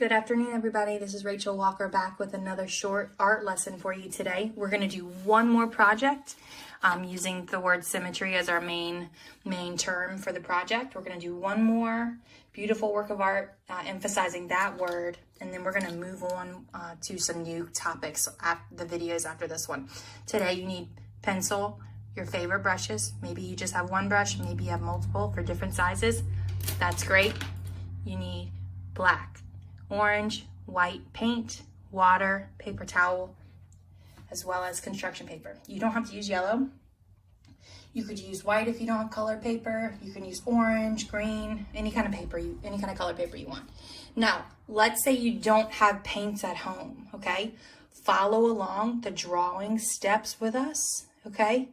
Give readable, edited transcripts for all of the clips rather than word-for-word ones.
Good afternoon, everybody. This is Rachel Walker back with another short art lesson for you today. We're going to do one more project using the word symmetry as our main term for the project. We're going to do one more beautiful work of art emphasizing that word, and then we're going to move on to some new topics after the videos after this one. Today you need pencil, your favorite brushes. Maybe you just have one brush, maybe you have multiple for different sizes. That's great. You need black, orange, white paint, water, paper towel, as well as construction paper. You don't have to use yellow. You could use white if you don't have colored paper. You can use orange, green, any kind of paper, any kind of color paper you want. Now, let's say you don't have paints at home, okay? Follow along the drawing steps with us, okay?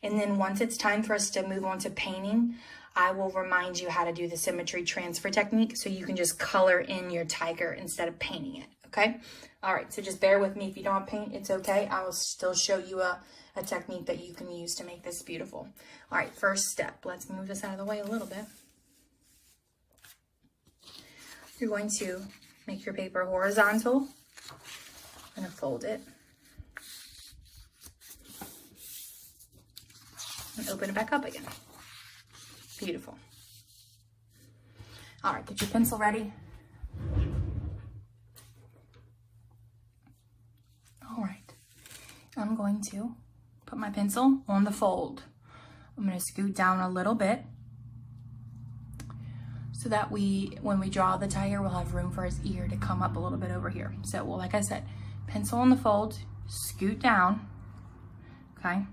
And then once it's time for us to move on to painting, I will remind you how to do the symmetry transfer technique so you can just color in your tiger instead of painting it, okay? All right, so just bear with me. If you don't have paint, it's okay. I will still show you a technique that you can use to make this beautiful. All right, first step. Let's move this out of the way a little bit. You're going to make your paper horizontal. I'm going to fold it. And open it back up again. Beautiful. All right, get your pencil ready. All right, I'm going to put my pencil on the fold. I'm going to scoot down a little bit so that when we draw the tiger, we'll have room for his ear to come up a little bit over here. So, well, like I said, pencil on the fold, scoot down, okay?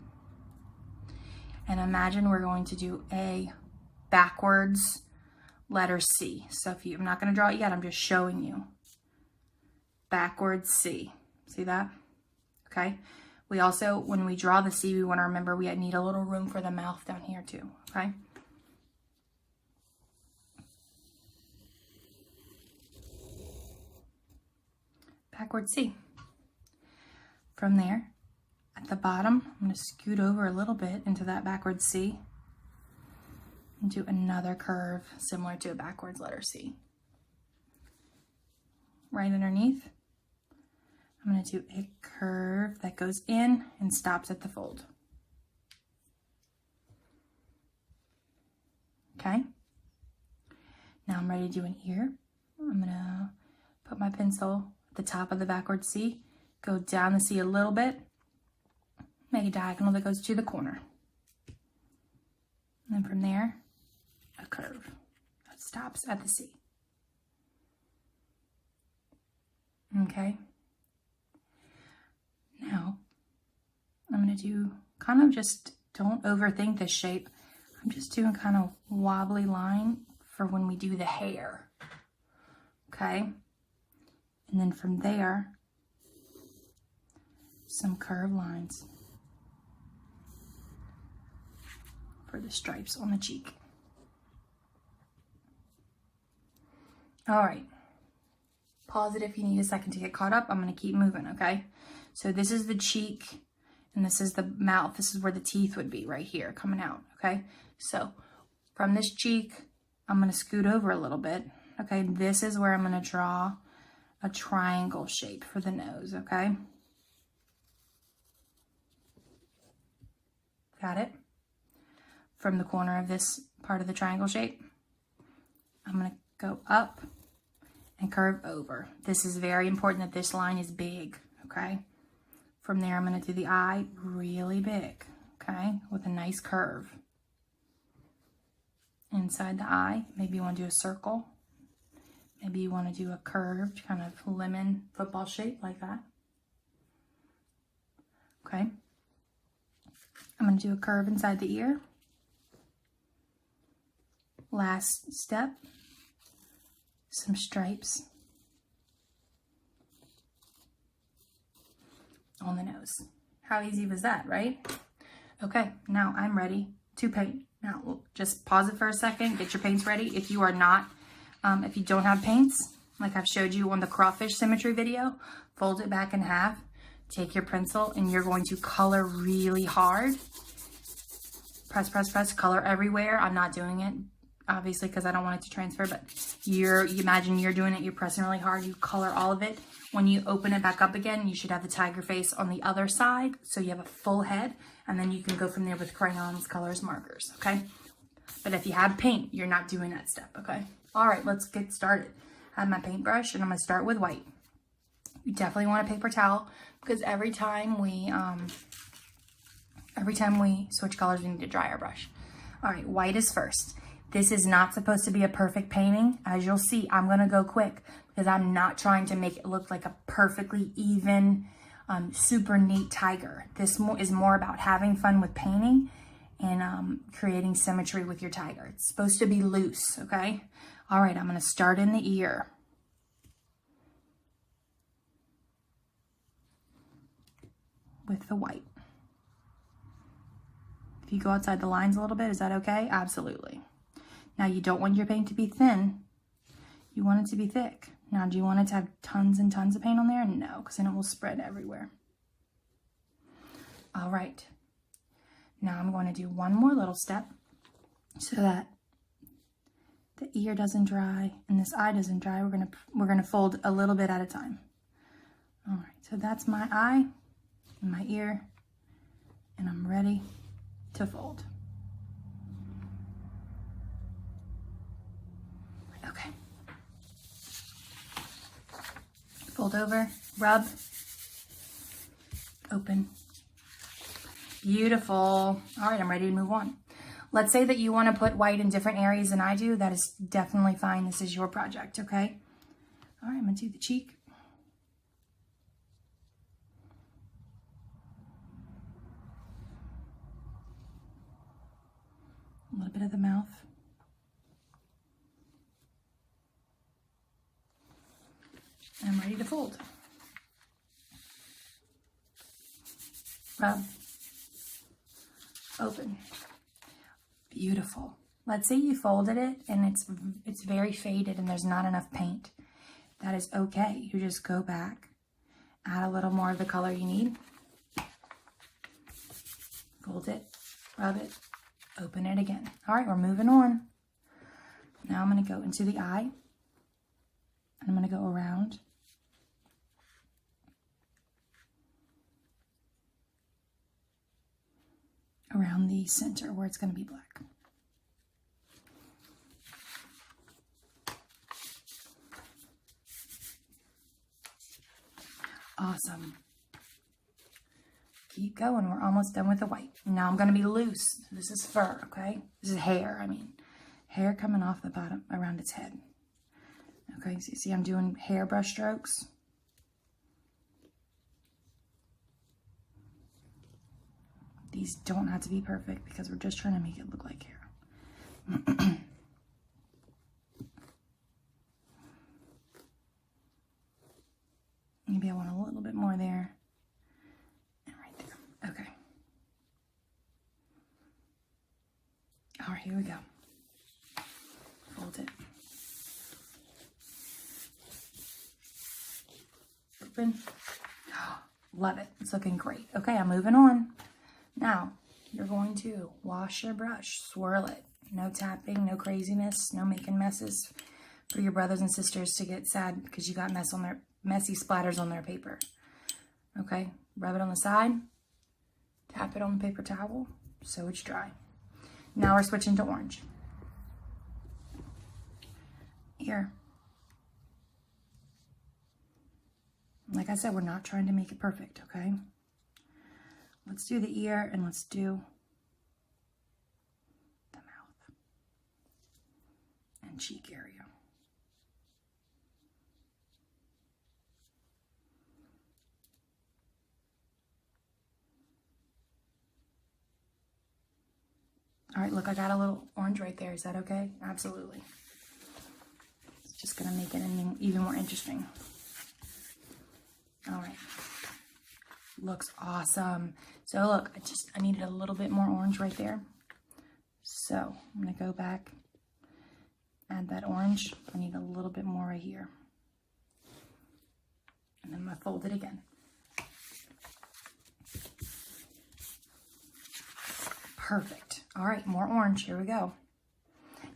And imagine we're going to do a backwards letter C. So I'm not going to draw it yet, I'm just showing you. Backwards C. See that? Okay. We also, when we draw the C, we want to remember we need a little room for the mouth down here too. Okay. Backwards C. From there, at the bottom, I'm going to scoot over a little bit into that backwards C. And do another curve similar to a backwards letter C. Right underneath, I'm going to do a curve that goes in and stops at the fold. Okay. Now I'm ready to do an ear. I'm going to put my pencil at the top of the backwards C, go down the C a little bit, make a diagonal that goes to the corner. And then from there, a curve that stops at the C. Okay. Now, I'm going to do kind of just, don't overthink this shape. I'm just doing kind of wobbly line for when we do the hair. Okay. And then from there, some curved lines for the stripes on the cheek. All right, pause it if you need a second to get caught up. I'm going to keep moving, okay? So this is the cheek, and this is the mouth. This is where the teeth would be, right here, coming out, okay? So from this cheek, I'm going to scoot over a little bit, okay? This is where I'm going to draw a triangle shape for the nose, okay? Got it? From the corner of this part of the triangle shape, I'm going to go up and curve over. This is very important that this line is big, okay? From there, I'm going to do the eye really big, okay? With a nice curve. Inside the eye, maybe you want to do a circle. Maybe you want to do a curved kind of lemon football shape like that. Okay? I'm going to do a curve inside the ear. Last step. Some stripes on the nose. How easy was that, right? Okay, now I'm ready to paint. Now, we'll just pause it for a second, get your paints ready. If you are not, if you don't have paints, like I've showed you on the crawfish symmetry video, fold it back in half, take your pencil, and you're going to color really hard. Press, press, press, color everywhere. I'm not doing it obviously, because I don't want it to transfer, but you imagine you're doing it, you're pressing really hard, you color all of it. When you open it back up again, you should have the tiger face on the other side, so you have a full head, and then you can go from there with crayons, colors, markers, okay? But if you have paint, you're not doing that step, okay? All right, let's get started. I have my paintbrush, and I'm gonna start with white. You definitely want a paper towel, because every time we switch colors, we need to dry our brush. All right, white is first. This is not supposed to be a perfect painting. As you'll see, I'm gonna go quick because I'm not trying to make it look like a perfectly even, super neat tiger. This is more about having fun with painting and creating symmetry with your tiger. It's supposed to be loose, okay? All right, I'm gonna start in the ear. With the white. If you go outside the lines a little bit, is that okay? Absolutely. Now you don't want your paint to be thin. You want it to be thick. Now, do you want it to have tons and tons of paint on there? No, because then it will spread everywhere. All right. Now I'm going to do one more little step so that the ear doesn't dry and this eye doesn't dry. We're gonna fold a little bit at a time. All right, so that's my eye and my ear, and I'm ready to fold. Okay. Fold over, rub, open. Beautiful. All right, I'm ready to move on. Let's say that you want to put white in different areas than I do. That is definitely fine. This is your project, okay? All right, I'm gonna do the cheek. A little bit of the mouth. And I'm ready to fold. Rub. Open. Beautiful. Let's say you folded it and it's very faded and there's not enough paint. That is okay. You just go back, add a little more of the color you need. Fold it, rub it, open it again. All right, we're moving on. Now I'm going to go into the eye. And I'm going to go around. Around the center where it's going to be black. Awesome. Keep going. We're almost done with the white. Now I'm going to be loose. This is fur, okay? This is hair, hair coming off the bottom around its head. Okay, so you see I'm doing hair brush strokes. These don't have to be perfect because we're just trying to make it look like hair. Maybe I want a little bit more there and right there. Okay. All right, here we go. Fold it. Open. Oh, love it. It's looking great. Okay, I'm moving on. Now, you're going to wash your brush, swirl it. No tapping, no craziness, no making messes for your brothers and sisters to get sad because you got messy splatters on their paper. Okay, rub it on the side, tap it on the paper towel so it's dry. Now we're switching to orange. Here. Like I said, we're not trying to make it perfect, okay? Let's do the ear and let's do the mouth and cheek area. All right, look, I got a little orange right there. Is that okay? Absolutely. It's just gonna make it even more interesting. All right. Looks awesome. So look, I needed a little bit more orange right there. So I'm gonna go back, add that orange. I need a little bit more right here. And then I'm gonna fold it again. Perfect. All right, more orange, here we go.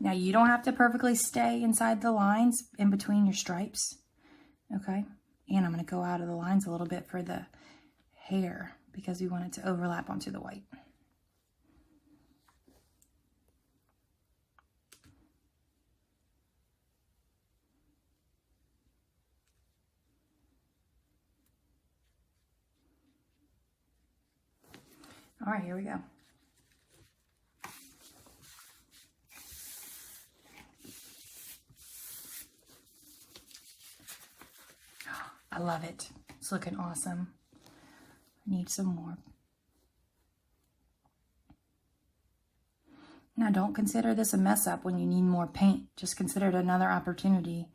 Now you don't have to perfectly stay inside the lines in between your stripes, okay? And I'm going to go out of the lines a little bit for the hair because we want it to overlap onto the white. All right, here we go. I love it. It's looking awesome. I need some more. Now, don't consider this a mess up when you need more paint. Just consider it another opportunity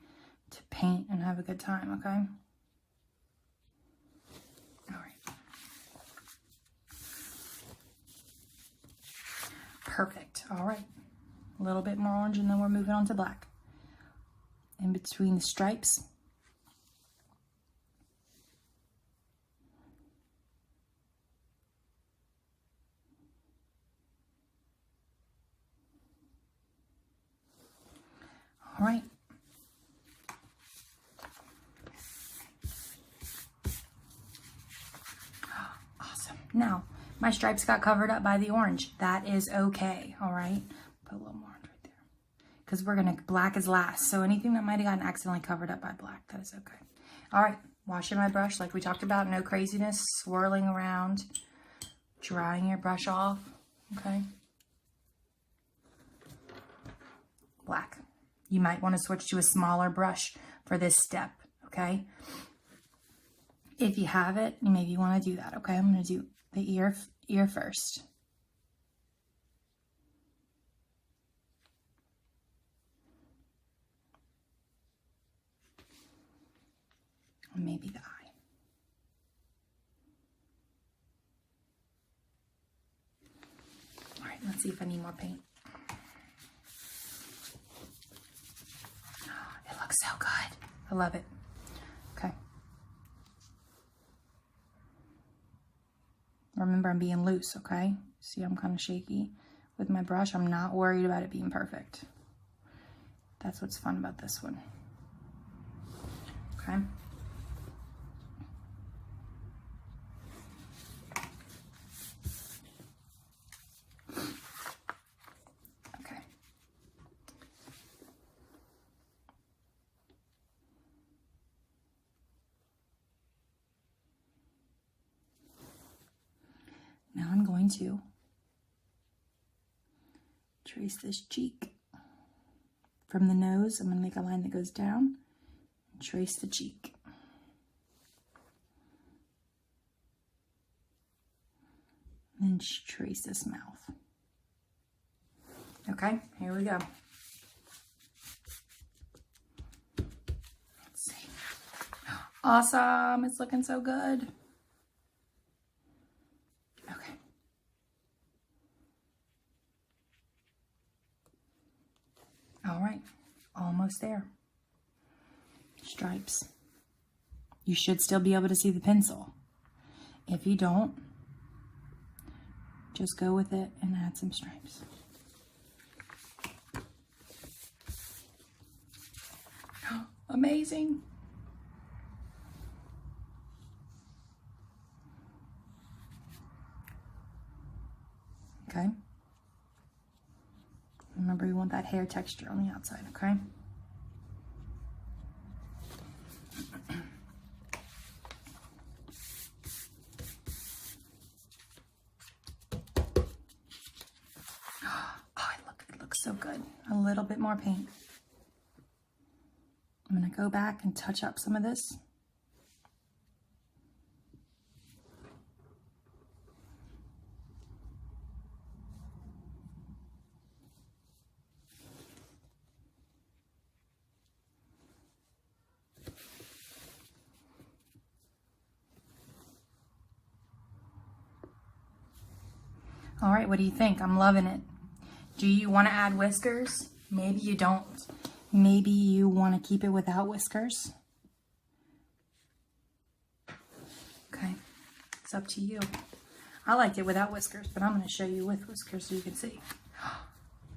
to paint and have a good time, okay? All right. Perfect. All right. A little bit more orange and then we're moving on to black. In between the stripes. All right. Awesome. Now, my stripes got covered up by the orange. That is okay, all right? Put a little more orange right there. Because we're going to, black is last. So anything that might have gotten accidentally covered up by black, that is okay. All right, washing my brush like we talked about. No craziness, swirling around, drying your brush off, okay? Black. You might want to switch to a smaller brush for this step, okay? If you have it, you maybe want to do that, okay? I'm going to do the ear first. And maybe the eye. All right, let's see if I need more paint. It looks so good. I love it. Okay. Remember, I'm being loose, okay? See, I'm kind of shaky with my brush. I'm not worried about it being perfect. That's what's fun about this one. Okay. Okay. Now I'm going to trace this cheek. From the nose, I'm going to make a line that goes down and trace the cheek. And trace this mouth. Okay, here we go. Let's see. Awesome, it's looking so good. Okay. All right, almost there. Stripes. You should still be able to see the pencil. If you don't, just go with it and add some stripes. Amazing. Okay. Remember, you want that hair texture on the outside, okay? Oh, it looks so good. A little bit more paint. I'm going to go back and touch up some of this. All right, what do you think? I'm loving it. Do you want to add whiskers? Maybe you don't. Maybe you want to keep it without whiskers. Okay, it's up to you. I liked it without whiskers, but I'm going to show you with whiskers so you can see.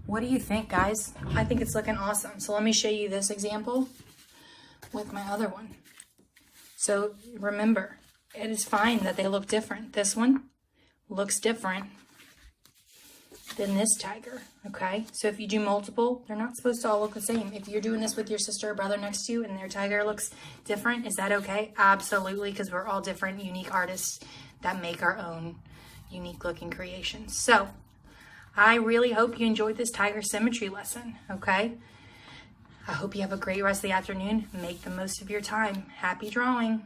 What do you think, guys? I think it's looking awesome. So let me show you this example with my other one. So remember, it is fine that they look different. This one looks different than this tiger, okay? So if you do multiple, they're not supposed to all look the same. If you're doing this with your sister or brother next to you and their tiger looks different, is that okay? Absolutely, because we're all different, unique artists that make our own unique looking creations. So I really hope you enjoyed this tiger symmetry lesson, okay? I hope you have a great rest of the afternoon. Make the most of your time. Happy drawing.